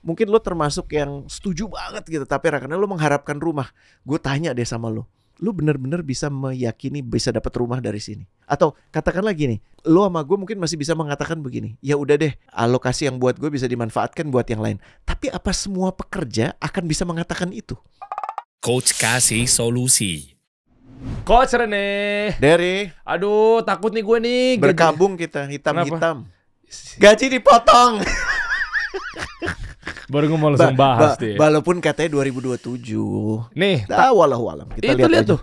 mungkin lo termasuk yang setuju banget gitu tapera karena lo mengharapkan rumah. Gue tanya deh sama lo benar-benar bisa meyakini bisa dapat rumah dari sini? Atau katakanlah gini, lo sama gue mungkin masih bisa mengatakan begini, ya udah deh, alokasi yang buat gue bisa dimanfaatkan buat yang lain. Tapi apa semua pekerja akan bisa mengatakan itu? Coach kasih solusi. Coach Rene. Dari Aduh, takut nih gue nih. berkabung kita hitam-hitam. Gaji dipotong. Baru gue mau langsung bahas deh. Walaupun katanya 2027. Nih, wallahu alam. Kita lihat tuh.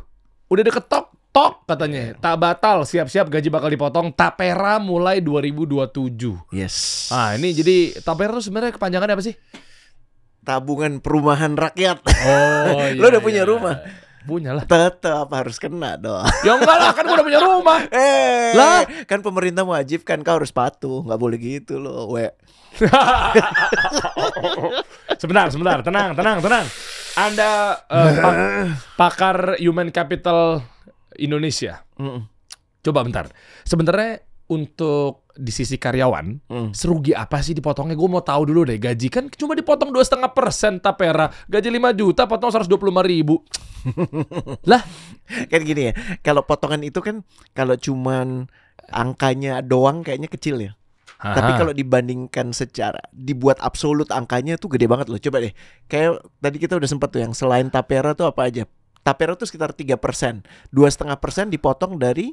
Udah deket tok katanya. Tak batal, siap-siap gaji bakal dipotong. Tapera mulai 2027. Yes. Ah, ini jadi Tapera tuh sebenarnya kepanjangannya apa sih? Tabungan perumahan rakyat. Oh, iya. Lo udah punya rumah? Punya lah. Tetap harus kena dong. Ya enggak lah, kan gue udah punya rumah. Lah, kan pemerintah mewajibkan kau harus patuh, nggak boleh gitu loh, Sebentar, tenang. Anda pakar human capital Indonesia. Coba bentar. Sebenarnya untuk di sisi karyawan, serugi apa sih dipotongnya? Gue mau tahu dulu deh. Gaji kan cuma dipotong 2,5% Tapera. Gaji 5 juta potong 125.000. Lah, kan gini ya. Kalau potongan itu kan kalau cuman angkanya doang kayaknya kecil ya. Tapi kalau dibandingkan secara dibuat absolut angkanya tuh gede banget loh. Coba deh. Kayak tadi kita udah sempat tuh yang selain Tapera tuh apa aja? Tapera tuh sekitar 3%. 2,5% dipotong dari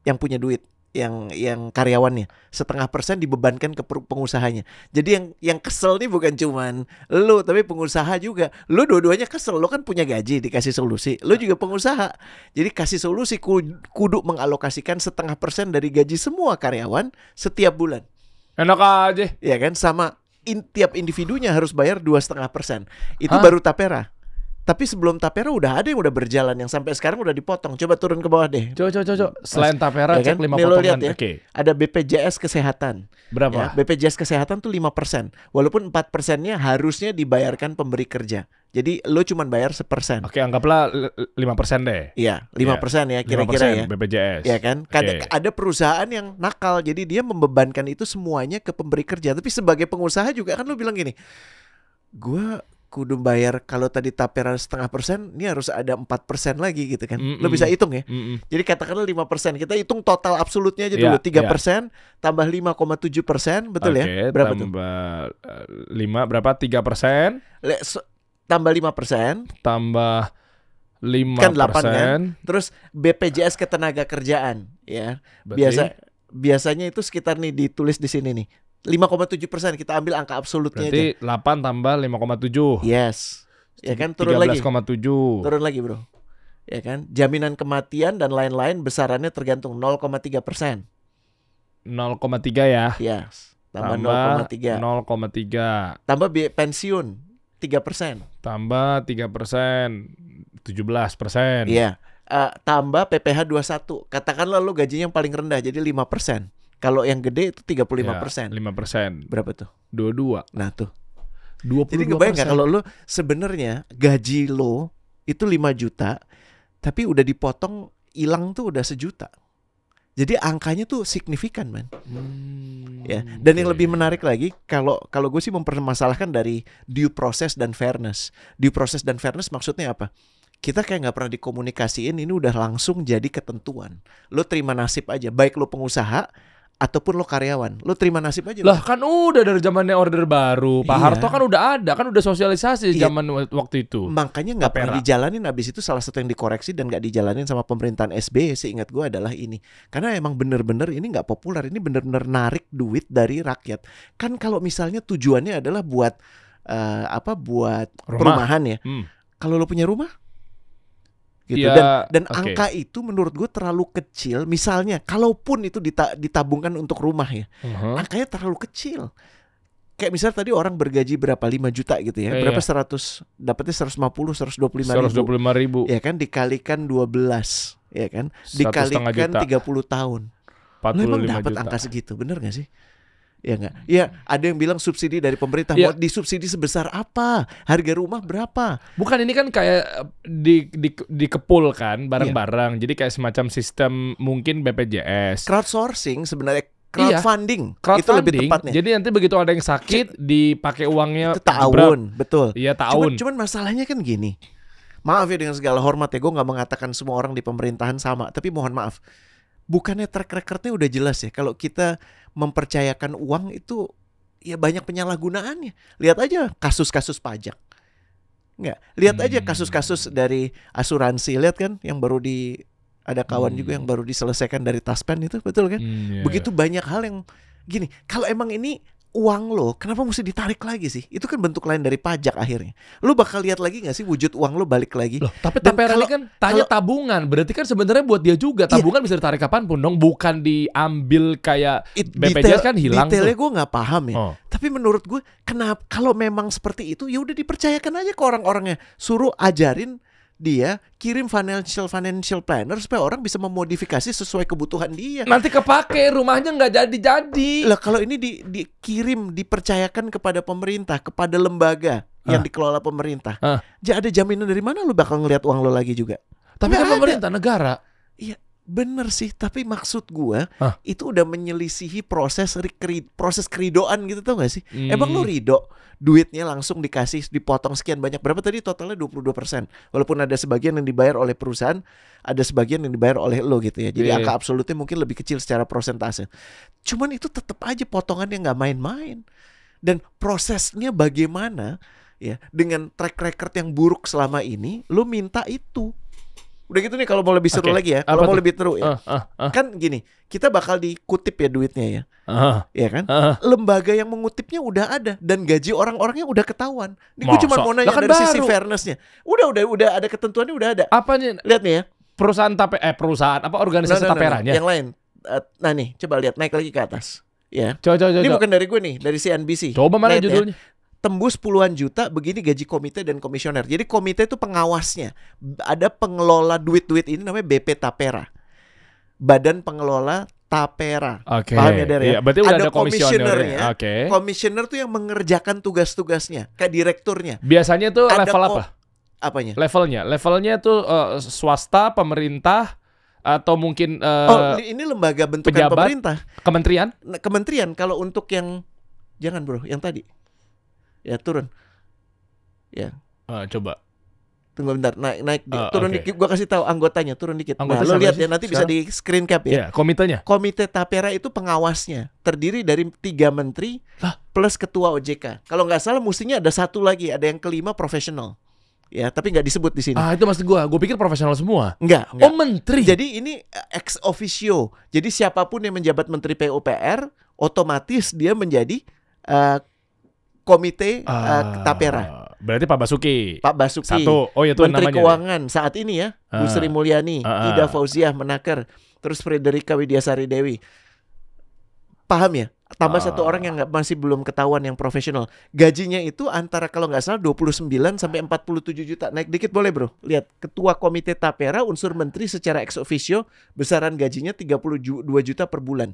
yang punya duit. Yang karyawannya 0,5% dibebankan ke pengusahanya. Jadi yang kesel nih bukan cuman lu tapi pengusaha juga. Lu dua-duanya kesel. Lu kan punya gaji dikasih solusi. Lu juga pengusaha. Jadi kasih solusi kudu mengalokasikan 0,5% dari gaji semua karyawan setiap bulan. Enak aja. Ya kan sama tiap individunya harus bayar 2,5%. Itu baru Tapera. Tapi sebelum Tapera udah ada yang udah berjalan yang sampai sekarang udah dipotong. Coba turun ke bawah deh. Coba. Selain Tapera ya cek kan? 5 potongan. Ya. Okay. Ada BPJS Kesehatan. Berapa? Ya, BPJS Kesehatan tuh 5%. Walaupun 4%-nya harusnya dibayarkan pemberi kerja. Jadi lo cuma bayar 1%. Oke, anggaplah 5% deh. Iya, 5% ya kira-kira ya. BPJS. Ya kan? Ada perusahaan yang nakal. Jadi dia membebankan itu semuanya ke pemberi kerja. Tapi sebagai pengusaha juga kan lo bilang gini, gua kudu bayar kalau tadi Tapera 0,5%, ini harus ada 4% lagi gitu kan. Lo bisa hitung ya. Jadi katakanlah 5%. Kita hitung total absolutnya aja dulu. 3% tambah 5,7%, betul ya? Berapa tambah 5 berapa? 3%? Tambah 5%. Tambah 5%. Kan 8 kan? Terus BPJS Ketenagakerjaan ya. Biasanya itu sekitar nih ditulis di sini nih. 5,7%, kita ambil angka absolutnya. Berarti aja. 8 tambah 5,7. Yes. Ya kan, turun 13,7. lagi. Turun lagi, bro. Ya kan? Jaminan kematian dan lain-lain besarannya tergantung 0,3%. 0,3 ya. Yes. Tambah 0,3. Tambah pensiun 3%. Tambah 3%, 17%. Iya. Tambah PPh 21. Katakanlah lo gajinya yang paling rendah jadi 5%. Kalau yang gede itu 35%. Ya, 5%. Berapa tuh? 22. Nah tuh. 22%. Jadi kebayang gak kalau lo sebenarnya gaji lo itu 5 juta, tapi udah dipotong hilang tuh udah 1 juta. Jadi angkanya tuh signifikan, man. Ya. Dan yang lebih menarik lagi, kalau gue sih mempermasalahkan dari due process dan fairness. Due process dan fairness maksudnya apa? Kita kayak nggak pernah dikomunikasiin, ini udah langsung jadi ketentuan. Lo terima nasib aja, baik lo pengusaha ataupun lo karyawan, lo terima nasib aja. Lah kan udah dari zamannya Orde Baru, Pak Harto kan udah ada, kan udah sosialisasi zaman waktu itu. Makanya nggak pernah dijalanin. Abis itu salah satu yang dikoreksi dan nggak dijalanin sama pemerintahan SBY, seingat gue adalah ini. Karena emang bener-bener ini nggak populer, ini bener-bener narik duit dari rakyat. Kan kalau misalnya tujuannya adalah buat buat perumahan ya. Kalau lo punya rumah gitu. Ya, dan angka itu menurut gue terlalu kecil. Misalnya kalaupun itu ditabungkan untuk rumah ya, angkanya terlalu kecil. Kayak misalnya tadi orang bergaji berapa 5 juta gitu ya, berapa 100 dapatnya 125 ribu ya kan, dikalikan 12 ya kan, dikalikan 30 tahun, lo emang dapat angka segitu, bener gak sih? Ya enggak. Ya, ada yang bilang subsidi dari pemerintah. Mau disubsidi sebesar apa? Harga rumah berapa? Bukan, ini kan kayak dikepul kan barang-barang. Jadi kayak semacam sistem mungkin BPJS. Crowdsourcing sebenarnya Crowdfunding. Crowdfunding. Itu lebih tepatnya. Jadi nanti begitu ada yang sakit, dipakai uangnya. Itu ta'awun, betul. Iya, ta'awun. Cuman masalahnya kan gini. Maaf ya dengan segala hormat ya, gue gak mengatakan semua orang di pemerintahan sama. Tapi mohon maaf, bukannya track recordnya udah jelas ya. Kalau kita mempercayakan uang itu, ya banyak penyalahgunaannya. Lihat aja kasus-kasus pajak. Lihat aja kasus-kasus dari asuransi. Lihat kan yang baru ada kawan juga yang baru diselesaikan dari Taspen itu, betul kan? Begitu banyak hal yang gini. Kalau emang ini uang lo, kenapa mesti ditarik lagi sih? Itu kan bentuk lain dari pajak akhirnya. Lo bakal lihat lagi gak sih wujud uang lo balik lagi? Loh, tapi Tapera ini kan tanya tabungan, berarti kan sebenarnya buat dia juga. Tabungan bisa ditarik kapanpun dong, bukan diambil kayak BPJS kan hilang. Detailnya gue nggak paham ya. Tapi menurut gue, kenapa kalau memang seperti itu, ya udah dipercayakan aja ke orang-orangnya. Suruh ajarin dia kirim financial planner supaya orang bisa memodifikasi sesuai kebutuhan dia. Nanti kepake, rumahnya nggak jadi. Lah kalau ini dikirim, dipercayakan kepada pemerintah, kepada lembaga yang dikelola pemerintah. Jadi ada jaminan dari mana lu bakal ngelihat uang lo lagi juga? Tapi kan pemerintah negara. Iya, bener sih. Tapi maksud gua itu udah menyelisihi proses keridoan gitu, tau gak sih? Emang lo ridho duitnya langsung dikasih, dipotong sekian banyak, berapa tadi totalnya 22%. Walaupun ada sebagian yang dibayar oleh perusahaan, ada sebagian yang dibayar oleh lo gitu ya. Jadi angka absolutnya mungkin lebih kecil secara prosentase. Cuman itu tetap aja potongannya nggak main-main. Dan prosesnya bagaimana ya, dengan track record yang buruk selama ini, lo minta itu. Udah gitu nih, kalau mau lebih seru lagi ya, kalau mau lebih seru ya, kan gini, kita bakal dikutip ya duitnya ya, ya kan? Lembaga yang mengutipnya udah ada dan gaji orang-orangnya udah ketahuan. Ini gue cuma mau nanya dari sisi fairnessnya. Udah ada ketentuannya, udah ada. Apanya? Lihat nih ya, perusahaan apa organisasi Taperanya? Yang lain. Nah nih, coba lihat, naik lagi ke atas. Ya. Coba. Ini bukan dari gue nih, dari CNBC. Coba mana judulnya? Ya. Tembus puluhan juta, begini gaji komite dan komisioner. Jadi komite itu pengawasnya. Ada pengelola duit-duit ini namanya BP Tapera. Badan Pengelola Tapera. Paham ya, Der? Iya, berarti udah ada komisionernya. Komisioner tuh yang mengerjakan tugas-tugasnya, kayak direkturnya. Biasanya tuh level apa? Apanya? Levelnya tuh swasta, pemerintah, atau mungkin ini lembaga bentukan pejabat, pemerintah. Kementerian? Kementerian. Kalau untuk yang jangan bro, yang tadi. Ya turun. Ya. Coba. Tunggu bentar, naik turun dikit. Gua kasih tahu anggotanya, turun dikit. Anggota lo lihat ya, nanti sekarang bisa di screen cap ya. Komitenya. Komite Tapera itu pengawasnya, terdiri dari 3 menteri plus ketua OJK. Kalau nggak salah mestinya ada satu lagi, ada yang kelima profesional. Ya, tapi nggak disebut di sini. Itu maksud gue pikir profesional semua. Enggak. Oh, menteri. Jadi ini ex officio. Jadi siapapun yang menjabat menteri PUPR, otomatis dia menjadi komite Tapera. Berarti Pak Basuki. Satu. Oh ya, itu Menteri namanya. Keuangan saat ini ya, Bu Sri Mulyani, Ida Fauziah Menaker, terus Frederika Widyasari Dewi. Paham ya? Tambah satu orang yang masih belum ketahuan yang profesional. Gajinya itu antara kalau nggak salah 29 sampai 47 juta. Naik dikit boleh bro. Lihat, ketua komite Tapera unsur menteri secara ex officio, besaran gajinya 32 juta per bulan.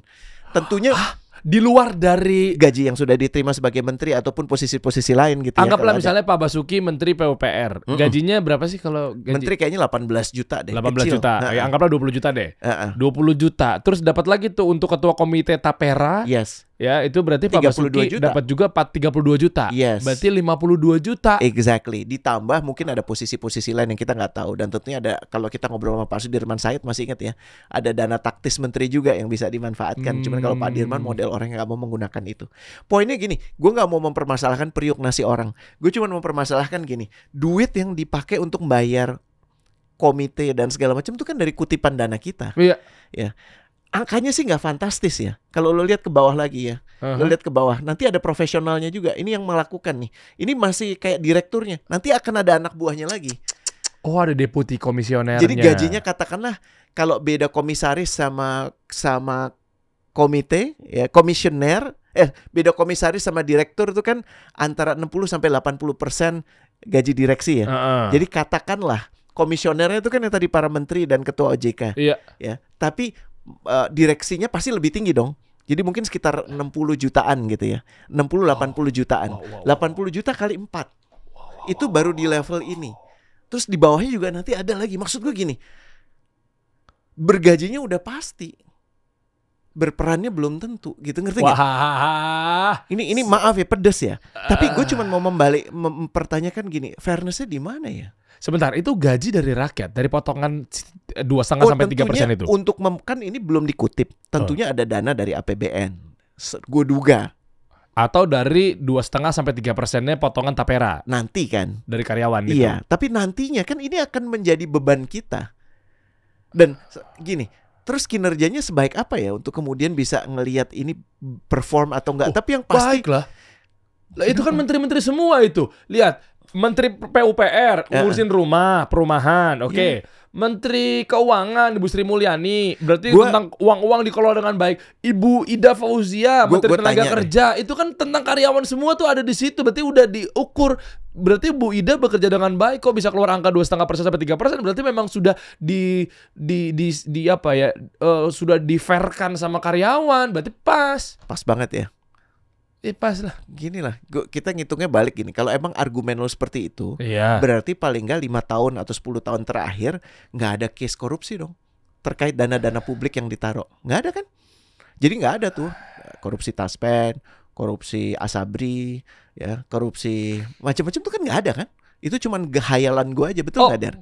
Tentunya di luar dari gaji yang sudah diterima sebagai menteri ataupun posisi-posisi lain gitu. Anggaplah misalnya Pak Basuki menteri PUPR. Gajinya berapa sih kalau gaji? Menteri kayaknya 18 juta deh. 18 juta. Ya, anggaplah 20 juta deh. 20 juta. Terus dapat lagi tuh untuk ketua komite Tapera. Yes. Ya, itu berarti Pak Basuki dapat juga 32 juta. Yes. Berarti 52 juta. Exactly. Ditambah mungkin ada posisi-posisi lain yang kita nggak tahu. Dan tentunya ada, kalau kita ngobrol sama Pak Sudirman Said masih ingat ya, ada dana taktis menteri juga yang bisa dimanfaatkan. Cuman kalau Pak Dirman model orang yang nggak mau menggunakan itu. Poinnya gini, gue nggak mau mempermasalahkan periuk nasi orang. Gue cuma mempermasalahkan gini, duit yang dipakai untuk bayar komite dan segala macam itu kan dari kutipan dana kita. Iya. Ya. Angkanya sih nggak fantastis ya. Kalau lo lihat ke bawah lagi ya, lo lihat ke bawah, nanti ada profesionalnya juga. Ini yang melakukan nih. Ini masih kayak direkturnya. Nanti akan ada anak buahnya lagi. Oh, ada deputi komisionernya. Jadi gajinya katakanlah kalau beda komisaris sama komite, ya komisioner, beda komisaris sama direktur itu kan antara 60 sampai 80% gaji direksi ya. Jadi katakanlah komisionernya itu kan yang tadi para menteri dan ketua OJK. Iya. Ya, tapi direksinya pasti lebih tinggi dong. Jadi mungkin sekitar 60 jutaan gitu ya. 60-80 jutaan. 80 juta kali 4. Itu baru di level ini. Terus di bawahnya juga nanti ada lagi. Maksud gue gini, bergajinya udah pasti. berperannya belum tentu gitu, ngerti nggak? Wah. Ini maaf ya, pedes ya. Tapi gue cuma mau mempertanyakan gini, fairnessnya di mana ya? Sebentar, itu gaji dari rakyat, dari potongan 2,5 sampai 3% itu. Untuk kan ini belum dikutip. Tentunya ada dana dari APBN. Gue duga. Atau dari 2,5 sampai 3%-nya potongan tapera. Nanti kan Dari karyawan itu. Iya, tapi nantinya kan ini akan menjadi beban kita. Dan gini, terus kinerjanya sebaik apa ya untuk kemudian bisa ngelihat ini perform atau enggak? Tapi yang pasti baik lah. Itu kan menteri-menteri semua itu. Lihat, Menteri PUPR ngurusin rumah, perumahan, oke. Menteri Keuangan Ibu Sri Mulyani, berarti tentang uang-uang dikelola dengan baik. Ibu Ida Fauzia, Menteri Tenaga Kerja, itu kan tentang karyawan semua tuh ada di situ. Berarti udah diukur. Berarti Bu Ida bekerja dengan baik kok bisa keluar angka 2,5% sampai 3%. Berarti memang sudah sudah di-fairkan sama karyawan. Berarti pas banget ya. Pas lah. Gini lah, kita ngitungnya balik gini. Kalau emang argumen lo seperti itu, iya, berarti paling nggak 5 tahun atau 10 tahun terakhir nggak ada case korupsi dong terkait dana-dana publik yang ditaruh. Nggak ada kan? Jadi nggak ada tuh korupsi Taspen, korupsi Asabri, ya, korupsi macam-macam tuh kan nggak ada kan? Itu cuman gehayalan gue aja, betul nggak, Dar?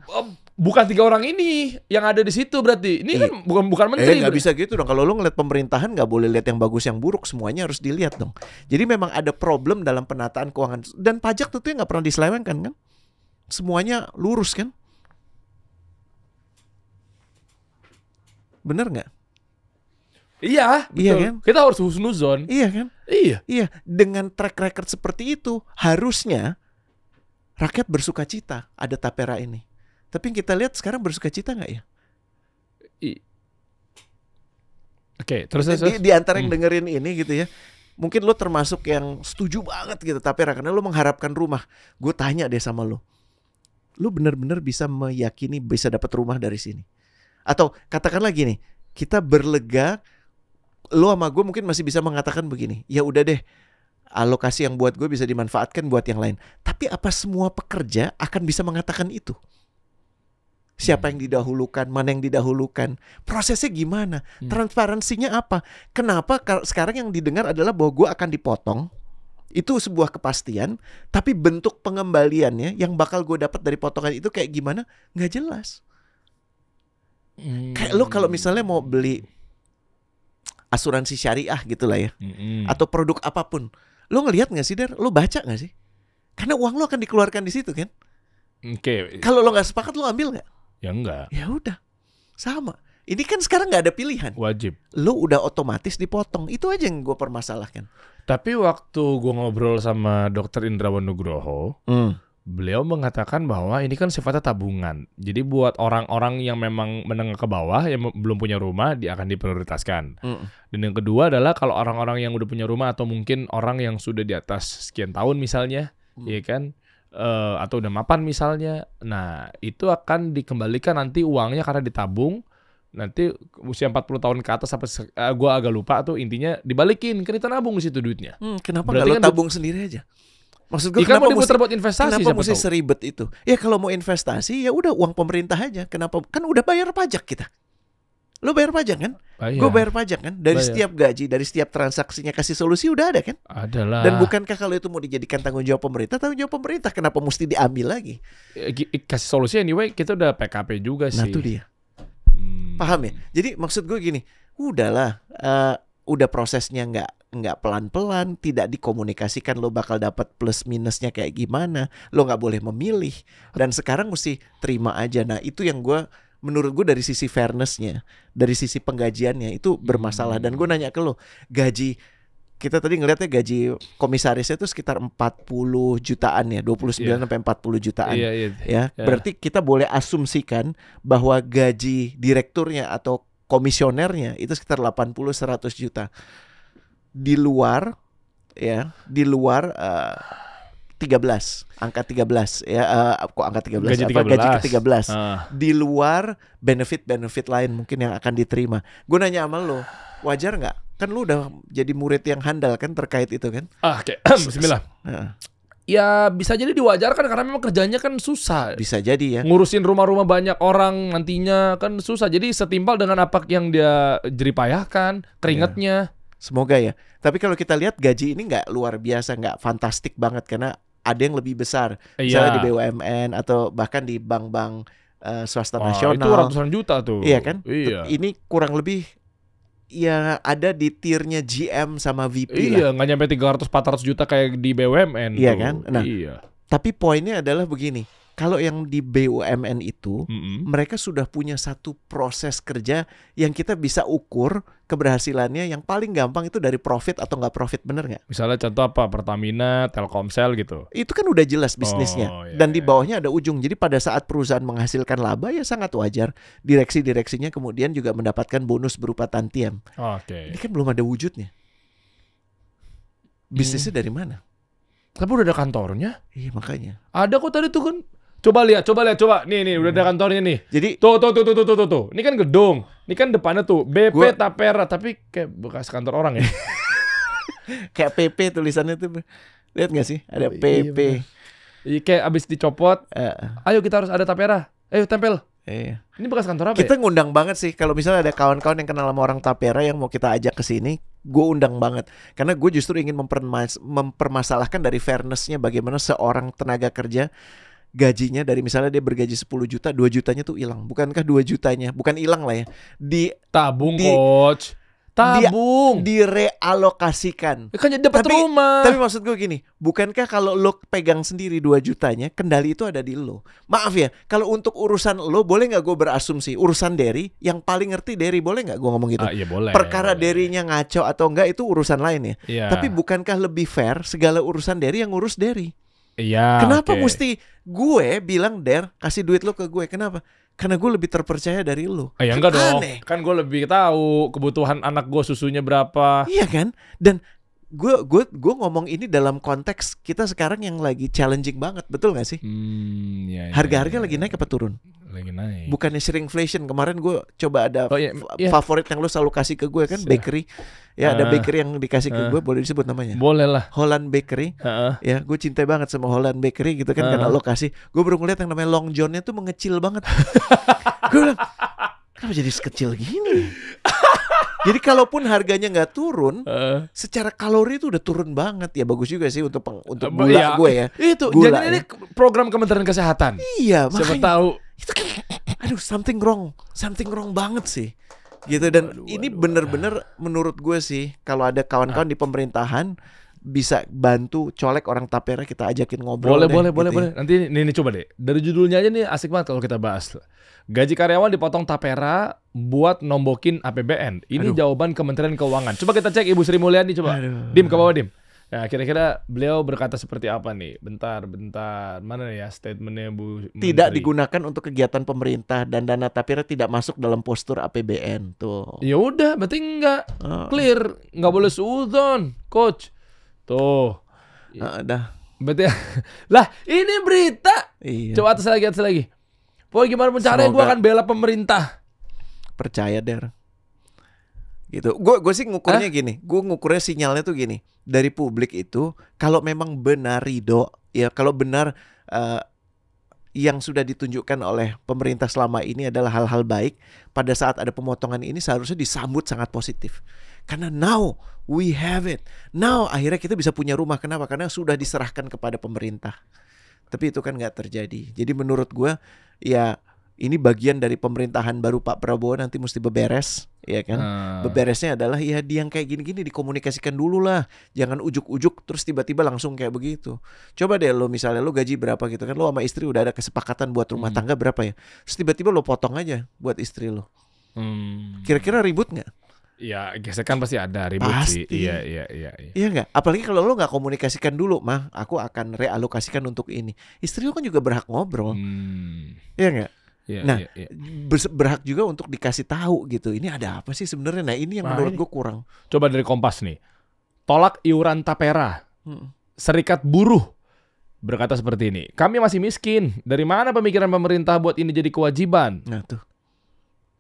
Bukan 3 orang ini yang ada di situ berarti. Ini kan bukan menteri. Nggak bisa gitu dong. Kalau lo ngeliat pemerintahan nggak boleh lihat yang bagus yang buruk, semuanya harus dilihat dong. Jadi memang ada problem dalam penataan keuangan, dan pajak tentunya nggak pernah diselewengkan kan? Semuanya lurus kan? Bener nggak? Iya, betul. Iya kan? Kita harus husnuzon. Iya kan? Iya. Dengan track record seperti itu, harusnya rakyat bersuka cita ada tapera ini. Tapi yang kita lihat sekarang bersuka cita nggak ya? Oke, terus di antara yang dengerin ini gitu ya, mungkin lo termasuk yang setuju banget gitu tapera karena lo mengharapkan rumah. Gue tanya deh sama lo benar-benar bisa meyakini bisa dapat rumah dari sini? Atau katakanlah gini, kita berlega, lo sama gue mungkin masih bisa mengatakan begini, ya udah deh, alokasi yang buat gue bisa dimanfaatkan buat yang lain. Tapi apa semua pekerja akan bisa mengatakan itu? Siapa yang didahulukan, mana yang didahulukan, prosesnya gimana, transparansinya apa? Kenapa sekarang yang didengar adalah bahwa gue akan dipotong? Itu sebuah kepastian, tapi bentuk pengembaliannya yang bakal gue dapat dari potongan itu kayak gimana? Nggak jelas. Kayak lo kalau misalnya mau beli asuransi syariah gitu lah ya, atau produk apapun, lo ngelihat nggak sih, Dar? Lo baca nggak sih? Karena uang lo akan dikeluarkan di situ kan? Oke. Kalau lo nggak sepakat, lo ambil nggak? Ya enggak. Ya udah, sama. Ini kan sekarang nggak ada pilihan. Wajib. Lo udah otomatis dipotong. Itu aja yang gue permasalahkan. Tapi waktu gue ngobrol sama Dr. Indrawan Nugroho, beliau mengatakan bahwa ini kan sifatnya tabungan. Jadi buat orang-orang yang memang menengah ke bawah yang belum punya rumah, dia akan diprioritaskan. Dan yang kedua adalah kalau orang-orang yang udah punya rumah atau mungkin orang yang sudah di atas sekian tahun misalnya, ya kan, atau udah mapan misalnya, nah itu akan dikembalikan nanti uangnya karena ditabung. Nanti usia 40 tahun ke atas sampai gue agak lupa tuh, intinya dibalikin ke kita nabung di situ duitnya. Kenapa nggak lo tabung sendiri aja? Maksud gue kenapa mesti buat investasi? Kenapa mesti seribet itu? Ya kalau mau investasi ya udah uang pemerintah aja. Kenapa? Kan udah bayar pajak kita. Lo bayar pajak kan? Gue bayar pajak kan? Dari setiap gaji, dari setiap transaksinya Kasih Solusi udah ada kan? Adalah. Dan bukankah kalau itu mau dijadikan tanggung jawab pemerintah kenapa mesti diambil lagi? Kasih Solusi anyway kita udah PKP juga sih. Nah itu dia. Paham ya? Jadi maksud gue gini, udahlah, udah prosesnya nggak pelan-pelan, tidak dikomunikasikan lo bakal dapat plus minusnya kayak gimana, lo nggak boleh memilih, dan sekarang mesti terima aja. Nah itu yang menurut gue dari sisi fairnessnya, dari sisi penggajiannya itu bermasalah. Dan gue nanya ke lo, gaji kita tadi ngeliatnya gaji komisarisnya itu sekitar 40 jutaan ya, 29 sampai 40 jutaan. Ya, berarti kita boleh asumsikan bahwa gaji direkturnya atau komisionernya itu sekitar 80-100 juta. Di luar 13, angka 13 ya, kok angka 13? Gaji 13. Gaji ke-13. Di luar benefit lain mungkin yang akan diterima. Gue nanya sama lo, wajar nggak? Kan lu udah jadi murid yang handal kan terkait itu kan? Oke. Bismillah. ya bisa jadi diwajarkan karena memang kerjanya kan susah. Bisa jadi ya. Ngurusin rumah-rumah banyak orang nantinya kan susah. Jadi setimpal dengan apa yang dia jeripayahkan, keringatnya. Semoga ya. Tapi kalau kita lihat gaji ini nggak luar biasa, nggak fantastik banget karena ada yang lebih besar. Misalnya di BUMN atau bahkan di bank-bank swasta nasional. Itu ratusan juta tuh. Iya kan? Iya. Ini kurang lebih ya ada di tiernya GM sama VP Iya, lah. nggak nyampe 300-400 juta kayak di BUMN. Iya tuh. kan? Nah, iya. Tapi poinnya adalah begini. Kalau yang di BUMN itu, mereka sudah punya satu proses kerja yang kita bisa ukur keberhasilannya. Yang paling gampang itu dari profit atau nggak profit, bener nggak? Misalnya contoh apa? Pertamina, Telkomsel gitu. Itu kan udah jelas bisnisnya. Iya, Dan di bawahnya ada ujung. Jadi pada saat perusahaan menghasilkan laba ya sangat wajar. Direksi-direksinya kemudian juga mendapatkan bonus berupa tantiam. Oke. Ini kan belum ada wujudnya. Bisnisnya dari mana? Tapi udah ada kantornya. Iya makanya. Ada kok tadi tuh kan. Coba lihat. Nih, udah ada kantornya nih. Jadi Tuh. Ini kan gedung. Ini kan depannya tuh BP Tapera, tapi kayak bekas kantor orang ya. kayak PP tulisannya tuh. Lihat nggak sih? Ada PP. Iya, kayak abis dicopot. Ayo kita harus ada Tapera. Ayo tempel. Iya. Ini bekas kantor apa? Kita ngundang banget sih kalau misalnya ada kawan-kawan yang kenal sama orang Tapera yang mau kita ajak ke sini, gue undang banget. Karena gue justru ingin mempermasalahkan dari fairness-nya bagaimana seorang tenaga kerja gajinya dari misalnya dia bergaji 10 juta, 2 jutanya tuh hilang. Bukankah 2 jutanya? Bukan hilang lah ya. Tabung, coach. Tabung. Direalokasikan. Kan jadi dapat rumah. Tapi maksud gue gini, bukankah kalau lo pegang sendiri 2 jutanya, kendali itu ada di lo. Maaf ya, kalau untuk urusan lo, boleh nggak gue berasumsi urusan Derry, yang paling ngerti Derry, boleh nggak gue ngomong gitu? Iya boleh. Perkara Derry-nya ngaco atau enggak itu urusan lain ya. Iya. Tapi bukankah lebih fair segala urusan Derry yang ngurus Derry? Iya. Kenapa mesti gue bilang kasih duit lo ke gue? Kenapa? Karena gue lebih terpercaya dari lo. Ya enggak dong. Aneh. Kan gue lebih tahu kebutuhan anak gue susunya berapa. Iya kan? Dan gue ngomong ini dalam konteks kita sekarang yang lagi challenging banget, betul nggak sih? Iya, Harga-harga lagi naik apa turun? Lagi naik. Bukannya shrinkflation. Kemarin gue coba ada iya. favorit yang lo selalu kasih ke gue kan, bakery. Ya ada bakery yang dikasih ke gue, boleh disebut namanya? Boleh lah. Holland Bakery. Ya gue cinta banget sama Holland Bakery gitu kan, karena lo kasih. Gue baru ngeliat yang namanya Long John-nya tuh mengecil banget. Gue bilang, kenapa jadi sekecil gini? Jadi kalaupun harganya nggak turun, secara kalori itu udah turun banget. Ya bagus juga sih untuk gula gue ya. Itu gula, jadi ini program Kementerian Kesehatan. Iya, siapa makanya tahu. itu kan, aduh something wrong banget sih. Gitu. Dan ini bener-bener menurut gue sih, kalau ada kawan-kawan di pemerintahan bisa bantu colek orang Tapera, kita ajakin ngobrol. Boleh. Nanti ini coba deh. Dari judulnya aja nih asik banget kalau kita bahas. Gaji karyawan dipotong Tapera buat nombokin APBN. Ini jawaban Kementerian Keuangan. Coba kita cek Ibu Sri Mulyani coba. Dim ke bawah, Dim. Nah, kira-kira beliau berkata seperti apa nih? Bentar. Mana ya statementnya Bu Menteri? Tidak digunakan untuk kegiatan pemerintah dan dana Tapera tidak masuk dalam postur APBN tuh. Ya udah, berarti enggak clear, enggak boleh suudzon, coach. Tuh. Dah. Berarti lah, ini berita. Iya. Coba atas lagi. Pokoknya gimana pun caranya gue akan bela pemerintah. Percaya Der. Gitu. Gue sih ngukurnya gini. Gue ngukurnya sinyalnya tuh gini. Dari publik itu, kalau memang benar ridho, ya kalau benar yang sudah ditunjukkan oleh pemerintah selama ini adalah hal-hal baik, pada saat ada pemotongan ini seharusnya disambut sangat positif. Karena now we have it. Now akhirnya kita bisa punya rumah. Kenapa? Karena sudah diserahkan kepada pemerintah. Tapi itu kan nggak terjadi. Jadi menurut gue ya ini bagian dari pemerintahan baru Pak Prabowo, nanti mesti beberes, ya kan? Beberesnya adalah ya dia yang kayak gini-gini dikomunikasikan dulu lah. Jangan ujuk-ujuk terus tiba-tiba langsung kayak begitu. Coba deh lo misalnya lo gaji berapa gitu kan, lo sama istri udah ada kesepakatan buat rumah tangga berapa ya. Terus tiba-tiba lo potong aja buat istri lo. Kira-kira ribut nggak? Ya gesekan pasti ada ribut pasti. sih. Iya. Iya nggak? Apalagi kalau lo nggak komunikasikan dulu, mah aku akan realokasikan untuk ini. Istri lo kan juga berhak ngobrol. Iya nggak? Nah, berhak juga untuk dikasih tahu gitu. Ini ada apa sih sebenarnya? Nah, ini yang menurut gue kurang. Coba dari Kompas nih. Tolak iuran Tapera. Serikat Buruh berkata seperti ini. Kami masih miskin. Dari mana pemikiran pemerintah buat ini jadi kewajiban? Nah, tuh.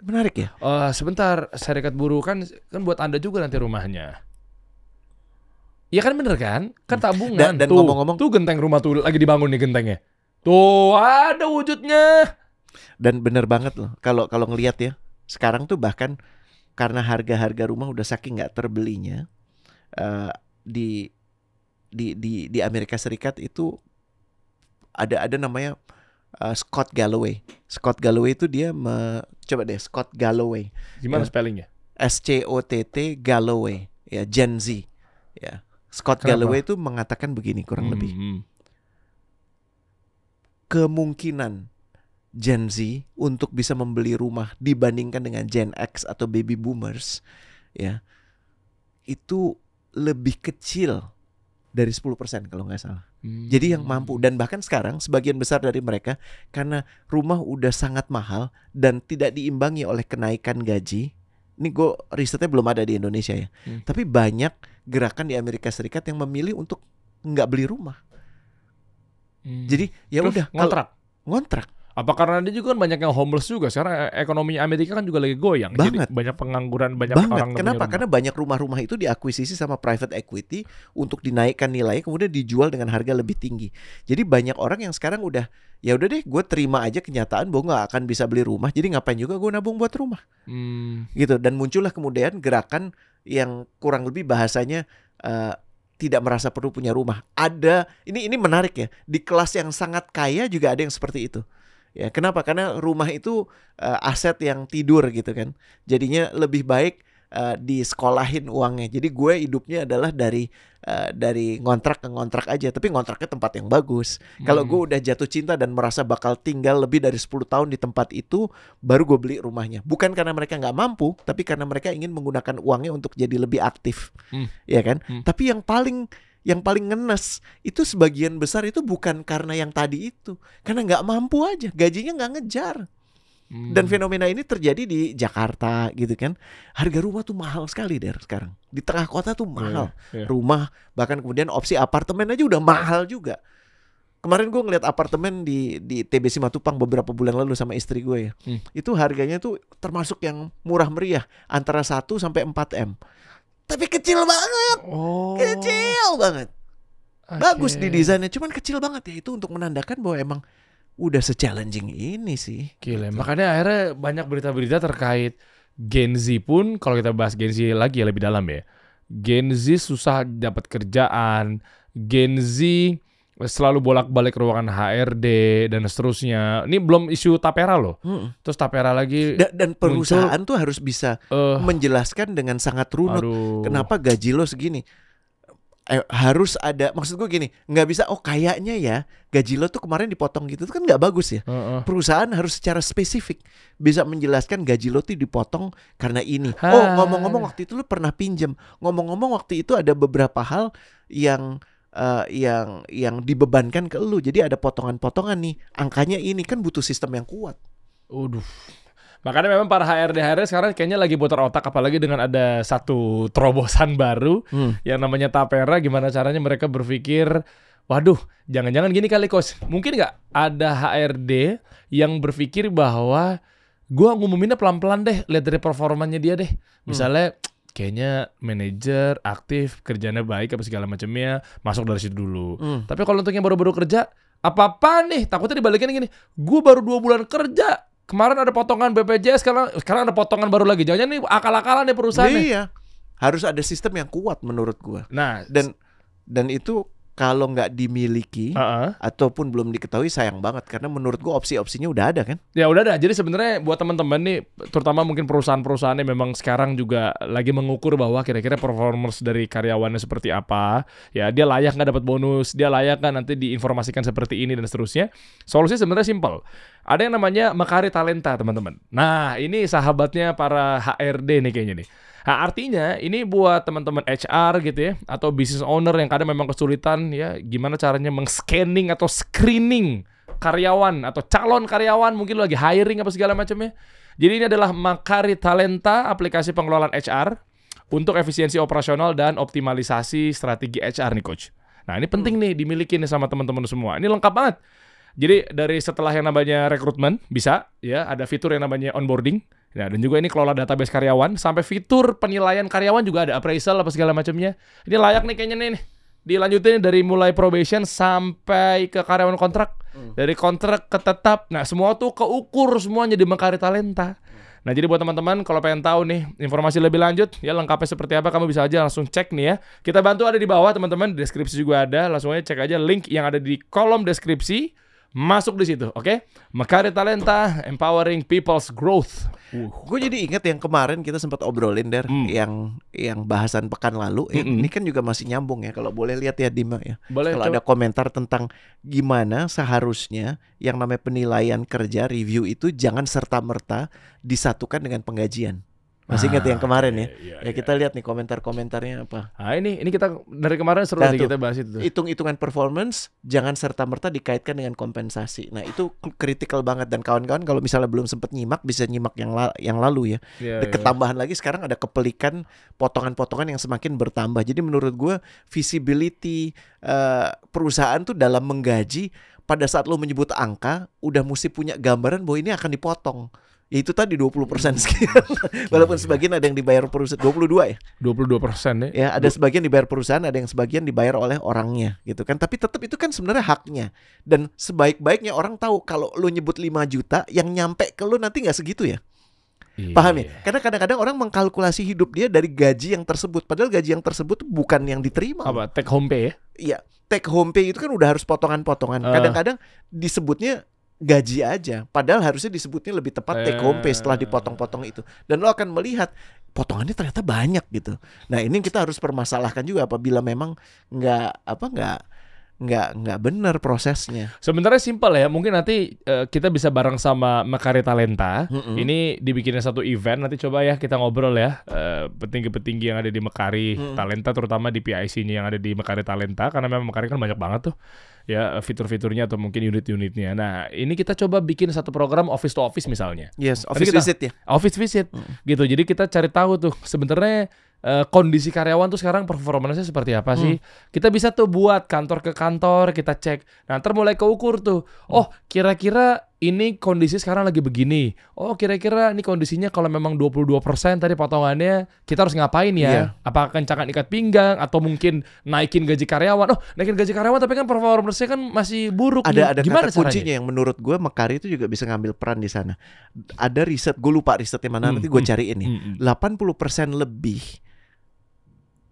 Menarik ya? Sebentar, Serikat Buruh kan buat Anda juga nanti rumahnya. Iya kan bener kan? Kan tabungan. Dan tuh, ngomong-ngomong, tuh genteng rumah tuh lagi dibangun nih gentengnya. Tuh ada wujudnya. dan bener banget loh. Kalau ngelihat ya, sekarang tuh bahkan karena harga-harga rumah udah saking nggak terbelinya, eh, di di Amerika Serikat itu ada namanya Scott Galloway. Scott Galloway itu dia coba deh Scott Galloway. Gimana Ya. spellingnya? SCOTT Galloway, ya Gen Z. Ya. Scott Kenapa? Galloway itu mengatakan begini kurang lebih. Kemungkinan Gen Z untuk bisa membeli rumah dibandingkan dengan Gen X atau baby boomers, ya, itu lebih kecil dari 10% kalau nggak salah. Jadi yang mampu, dan bahkan sekarang sebagian besar dari mereka karena rumah udah sangat mahal dan tidak diimbangi oleh kenaikan gaji. Ini gue risetnya belum ada di Indonesia ya. Tapi banyak gerakan di Amerika Serikat yang memilih untuk nggak beli rumah. Jadi ya Terus udah ngontrak. Apa karena dia juga kan banyak yang homeless juga. Sekarang ekonomi Amerika kan juga lagi goyang. Banget. Jadi banyak pengangguran, banyak Banget. orang. Kenapa? Karena banyak rumah-rumah itu diakuisisi sama private equity untuk dinaikkan nilai, kemudian dijual dengan harga lebih tinggi. Jadi banyak orang yang sekarang udah, ya udah deh, gue terima aja kenyataan bahwa nggak akan bisa beli rumah. Jadi ngapain juga gue nabung buat rumah, gitu. Dan muncullah kemudian gerakan yang kurang lebih bahasanya tidak merasa perlu punya rumah. Ada, ini menarik ya. Di kelas yang sangat kaya juga ada yang seperti itu. Ya, kenapa? Karena rumah itu aset yang tidur gitu kan. Jadinya lebih baik disekolahin uangnya. Jadi gue hidupnya adalah dari ngontrak ke ngontrak aja. Tapi ngontraknya tempat yang bagus. Kalau gue udah jatuh cinta dan merasa bakal tinggal lebih dari 10 tahun di tempat itu, baru gue beli rumahnya. Bukan karena mereka nggak mampu, tapi karena mereka ingin menggunakan uangnya untuk jadi lebih aktif. Ya kan? Tapi yang paling ngenes itu sebagian besar itu bukan karena yang tadi itu, karena nggak mampu aja, gajinya nggak ngejar. Dan fenomena ini terjadi di Jakarta gitu kan. Harga rumah tuh mahal sekali deh sekarang. Di tengah kota tuh mahal. Rumah, bahkan kemudian opsi apartemen aja udah mahal juga. Kemarin gue ngeliat apartemen di TB Simatupang beberapa bulan lalu sama istri gue ya. Itu harganya tuh termasuk yang murah meriah, antara 1 sampai 4 M. Tapi kecil banget. Kecil banget. Bagus di desainnya, cuman kecil banget ya. Itu untuk menandakan bahwa emang udah se-challenging ini sih. Gila, makanya akhirnya banyak berita-berita terkait Gen Z pun. Kalau kita bahas Gen Z lagi ya lebih dalam ya. Gen Z susah dapat kerjaan. Gen Z selalu bolak-balik ruangan HRD dan seterusnya. Ini belum isu tapera loh. Terus tapera lagi. Dan perusahaan tuh harus bisa menjelaskan dengan sangat runut. Kenapa gaji lo segini. Harus ada, maksud gue gini, nggak bisa kayaknya ya gaji lo tuh kemarin dipotong gitu, itu kan nggak bagus ya. Perusahaan harus secara spesifik bisa menjelaskan gaji lo tuh dipotong karena ini. Ngomong-ngomong waktu itu lo pernah pinjam. Ngomong-ngomong waktu itu ada beberapa hal yang dibebankan ke lu. Jadi ada potongan-potongan nih. Angkanya ini kan butuh sistem yang kuat. Makanya memang para HRD sekarang kayaknya lagi putar otak, apalagi dengan ada satu terobosan baru yang namanya tapera. Gimana caranya mereka berpikir, waduh, jangan-jangan gini kali Coach. Mungkin nggak ada HRD yang berpikir bahwa gua ngumuminnya pelan-pelan deh, lihat dari performanya dia deh. Misalnya kayaknya manajer aktif, kerjanya baik apa segala macamnya, masuk dari situ dulu. Tapi kalau untuk yang baru-baru kerja, apa-apa nih, takutnya dibalikin gini. Gue baru 2 bulan kerja, kemarin ada potongan BPJS, sekarang ada potongan baru lagi. Jangan-jangan nih akal-akalan nih perusahaannya. Iya, harus ada sistem yang kuat menurut gue. Nah, dan itu kalau nggak dimiliki ataupun belum diketahui sayang banget, karena menurut gue opsi-opsinya udah ada kan. Ya udah ada. Jadi sebenarnya buat teman-teman nih, terutama mungkin perusahaan-perusahaan yang memang sekarang juga lagi mengukur bahwa kira-kira performance dari karyawannya seperti apa. Ya dia layak nggak dapat bonus, dia layak nggak nanti diinformasikan seperti ini dan seterusnya. Solusinya sebenarnya simpel. Ada yang namanya Makari Talenta teman-teman. Nah ini sahabatnya para HRD nih kayaknya nih. Nah, artinya ini buat teman-teman HR gitu ya, atau business owner yang kadang memang kesulitan ya, gimana caranya meng-scanning atau screening karyawan atau calon karyawan, mungkin lagi hiring apa segala macamnya. Jadi ini adalah Makari Talenta, aplikasi pengelolaan HR untuk efisiensi operasional dan optimalisasi strategi HR nih Coach. Nah ini penting nih dimiliki nih sama teman-teman semua. Ini lengkap banget. Jadi dari setelah yang namanya rekrutmen bisa ya, ada fitur yang namanya onboarding. Nah, dan juga ini kelola database karyawan, sampai fitur penilaian karyawan juga ada, appraisal apa segala macamnya. Ini layak nih kayaknya nih. Dilanjutin dari mulai probation sampai ke karyawan kontrak. Dari kontrak ke tetap. Nah, semua tuh keukur semuanya di Mekari Talenta. Nah, jadi buat teman-teman kalau pengen tahu nih informasi lebih lanjut, ya lengkapnya seperti apa, kamu bisa aja langsung cek nih ya. Kita bantu ada di bawah teman-teman, di deskripsi juga ada. Langsung aja cek aja link yang ada di kolom deskripsi. Masuk di situ, oke? Mekari Talenta, empowering people's growth. Gue jadi ingat yang kemarin kita sempat obrolin yang bahasan pekan lalu. Ini kan juga masih nyambung ya. Kalau boleh lihat ya Dima ya. Kalau ada komentar tentang gimana seharusnya yang namanya penilaian kerja review itu jangan serta-merta disatukan dengan penggajian. Masih ingat yang kemarin ya? Kita lihat nih komentar-komentarnya apa. Nah, ini kita dari kemarin seru nih kita bahas itu. Hitung-hitungan performance jangan serta-merta dikaitkan dengan kompensasi. Nah, itu kritikal banget dan kawan-kawan kalau misalnya belum sempat nyimak bisa nyimak yang lalu ya. Ketambahan lagi sekarang ada kepelikan potongan-potongan yang semakin bertambah. Jadi menurut gue visibility perusahaan tuh dalam menggaji pada saat lo menyebut angka udah mesti punya gambaran bahwa ini akan dipotong. Ya itu tadi 20% sekian. Walaupun sebagian ada yang dibayar perusahaan 22 ya. 22% ya. Ya, ada sebagian dibayar perusahaan, ada yang sebagian dibayar oleh orangnya gitu kan. Tapi tetap itu kan sebenarnya haknya. Dan sebaik-baiknya orang tahu kalau lu nyebut 5 juta yang nyampe ke lu nanti enggak segitu ya. Paham ya? Karena kadang-kadang orang mengkalkulasi hidup dia dari gaji yang tersebut. Padahal gaji yang tersebut bukan yang diterima. Apa? Take home pay ya? Iya, take home pay itu kan udah harus potongan-potongan. Kadang-kadang disebutnya gaji aja, padahal harusnya disebutnya lebih tepat take home pay setelah dipotong-potong itu. Dan lo akan melihat potongannya ternyata banyak gitu. Nah, ini kita harus permasalahkan juga apabila memang nggak benar prosesnya. Sebenarnya simpel ya, mungkin nanti kita bisa bareng sama Mekari Talenta. Ini dibikinnya satu event, nanti coba ya kita ngobrol ya petinggi-petinggi yang ada di Mekari Talenta, terutama di PIC-nya yang ada di Mekari Talenta, karena memang Mekari kan banyak banget tuh ya fitur-fiturnya atau mungkin unit-unitnya. Nah, ini kita coba bikin satu program office to office misalnya. Yes, office visit ya. Office visit gitu. Jadi kita cari tahu tuh sebenarnya kondisi karyawan tuh sekarang performanya seperti apa sih. Kita bisa tuh buat kantor ke kantor, kita cek. Nah, ntar mulai keukur tuh. Oh, kira-kira ini kondisi sekarang lagi begini. Oh, kira-kira ini kondisinya kalau memang 22% tadi potongannya, kita harus ngapain ya? Apakah kencangan ikat pinggang atau mungkin naikin gaji karyawan? Oh, naikin gaji karyawan tapi kan performance-nya kan masih buruk. Ada gimana kata kuncinya yang menurut gue Mekari itu juga bisa ngambil peran di sana. Ada riset, gue lupa risetnya mana, nanti gue cariin nih. 80% lebih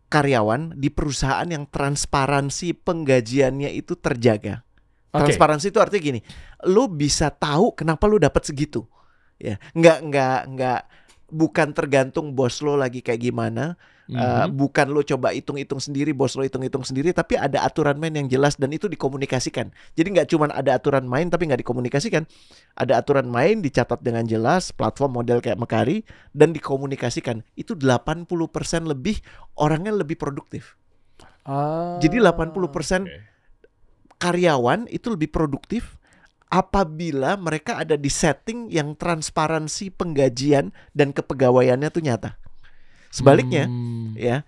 karyawan di perusahaan yang transparansi penggajiannya itu terjaga. Transparansi itu artinya gini, lo bisa tahu kenapa lo dapat segitu, ya. Nggak bukan tergantung bos lo lagi kayak gimana, bukan lo coba hitung-hitung sendiri, bos lo hitung-hitung sendiri, tapi ada aturan main yang jelas dan itu dikomunikasikan. Jadi nggak cuma ada aturan main tapi nggak dikomunikasikan. Ada aturan main dicatat dengan jelas, platform model kayak Mekari, dan dikomunikasikan. Itu 80% lebih orangnya lebih produktif. Jadi 80% karyawan itu lebih produktif apabila mereka ada di setting yang transparansi penggajian dan kepegawaiannya tuh nyata. Sebaliknya, ya,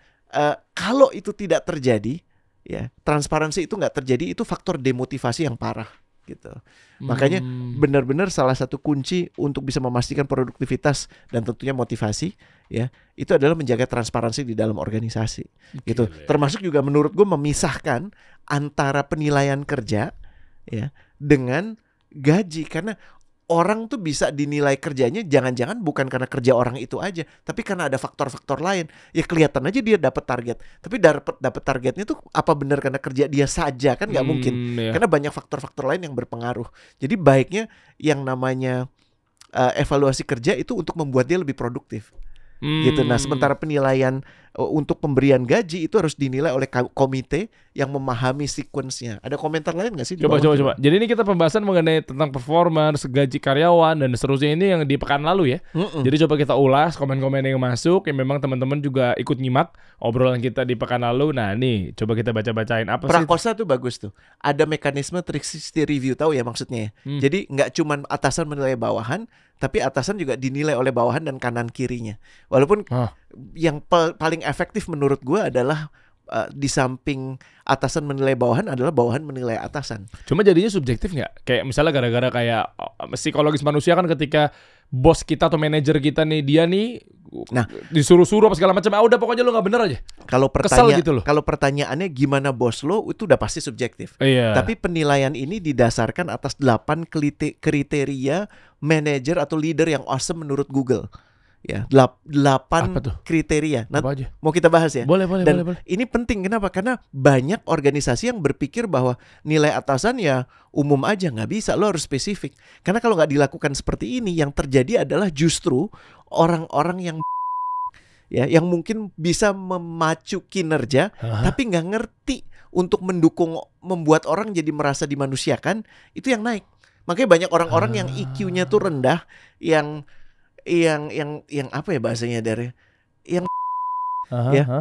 kalau itu tidak terjadi, ya, transparansi itu nggak terjadi, itu faktor demotivasi yang parah, gitu. Makanya benar-benar salah satu kunci untuk bisa memastikan produktivitas dan tentunya motivasi, ya, itu adalah menjaga transparansi di dalam organisasi, gitu. Termasuk juga menurut gue memisahkan antara penilaian kerja, ya, dengan gaji, karena orang tuh bisa dinilai kerjanya jangan-jangan bukan karena kerja orang itu aja, tapi karena ada faktor-faktor lain. Ya kelihatan aja dia dapat target, tapi dapat targetnya tuh apa benar karena kerja dia saja, kan nggak mungkin. Karena banyak faktor-faktor lain yang berpengaruh. Jadi baiknya yang namanya evaluasi kerja itu untuk membuat dia lebih produktif. Gitu. Nah, sementara penilaian untuk pemberian gaji itu harus dinilai oleh komite yang memahami sequence-nya. Ada komentar lain nggak sih? Coba. Jadi ini kita pembahasan mengenai tentang performance, gaji karyawan dan seterusnya ini yang di pekan lalu ya. Jadi coba kita ulas komen-komen yang masuk, yang memang teman-teman juga ikut nyimak obrolan kita di pekan lalu. Nah, nih coba kita baca-bacain apa sih? Prakosa tuh bagus tuh. Ada mekanisme 360 review, tahu ya maksudnya ya. Jadi nggak cuma atasan menilai bawahan, tapi atasan juga dinilai oleh bawahan dan kanan kirinya. Walaupun yang paling efektif menurut gue adalah di samping atasan menilai bawahan adalah bawahan menilai atasan. Cuma jadinya subjektif nggak? Kayak misalnya gara-gara kayak psikologis manusia kan ketika bos kita atau manajer kita nih, dia nih Nah, disuruh-suruh apa segala macam. Udah pokoknya lu nggak bener aja. Kalau gitu loh. Kalau pertanyaannya gimana bos lo, itu udah pasti subjektif. Iya. Tapi penilaian ini didasarkan atas 8 kriteria manajer atau leader yang awesome menurut Google. Ya, 8 kriteria. Nah, mau kita bahas ya? Boleh. Ini penting, kenapa? Karena banyak organisasi yang berpikir bahwa nilai atasan ya umum aja, nggak bisa, lo harus spesifik. Karena kalau nggak dilakukan seperti ini, yang terjadi adalah justru orang-orang yang yang mungkin bisa memacu kinerja, tapi nggak ngerti untuk mendukung, membuat orang jadi merasa dimanusiakan, itu yang naik. Makanya banyak orang-orang yang IQ-nya tuh rendah, yang apa ya bahasanya dari yang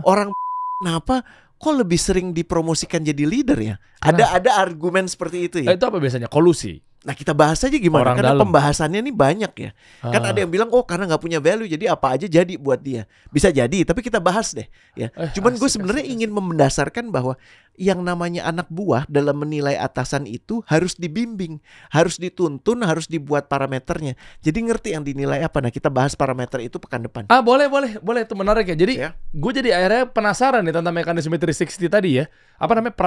orang kenapa kok lebih sering dipromosikan jadi leader ya? Ada argumen seperti itu ya. Itu apa biasanya? Kolusi. Nah, kita bahas aja gimana, Orang karena dalam. pembahasannya nih banyak ya. Kan ada yang bilang karena nggak punya value jadi apa aja jadi buat dia. Bisa jadi, tapi kita bahas deh ya. Cuman gue sebenarnya ingin mendasarkan bahwa yang namanya anak buah dalam menilai atasan itu harus dibimbing, harus dituntun, harus dibuat parameternya. Jadi ngerti yang dinilai apa. Nah, kita bahas parameter itu pekan depan. Boleh, itu menarik ya. Jadi gue jadi akhirnya penasaran nih tentang mekanisme 360 tadi ya. Apa namanya?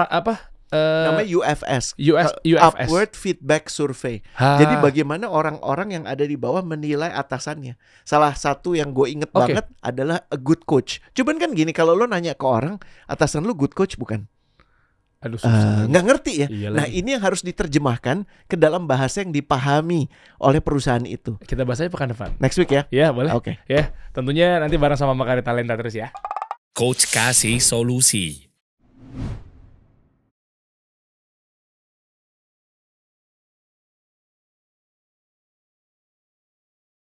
Namanya UFS, UFS. Upward Feedback Survey. Jadi bagaimana orang-orang yang ada di bawah menilai atasannya. Salah satu yang gue inget banget adalah a good coach. Cuman kan gini, kalau lo nanya ke orang, atasan lo good coach bukan? Aduh, susah. Nggak ngerti ya. Iyalah. Nah, ini yang harus diterjemahkan ke dalam bahasa yang dipahami oleh perusahaan itu. Kita bahas aja pekan depan. Next week ya? Iya, boleh. Oke. Ya, tentunya nanti bareng sama Makari Talenta terus ya. Coach kasih solusi.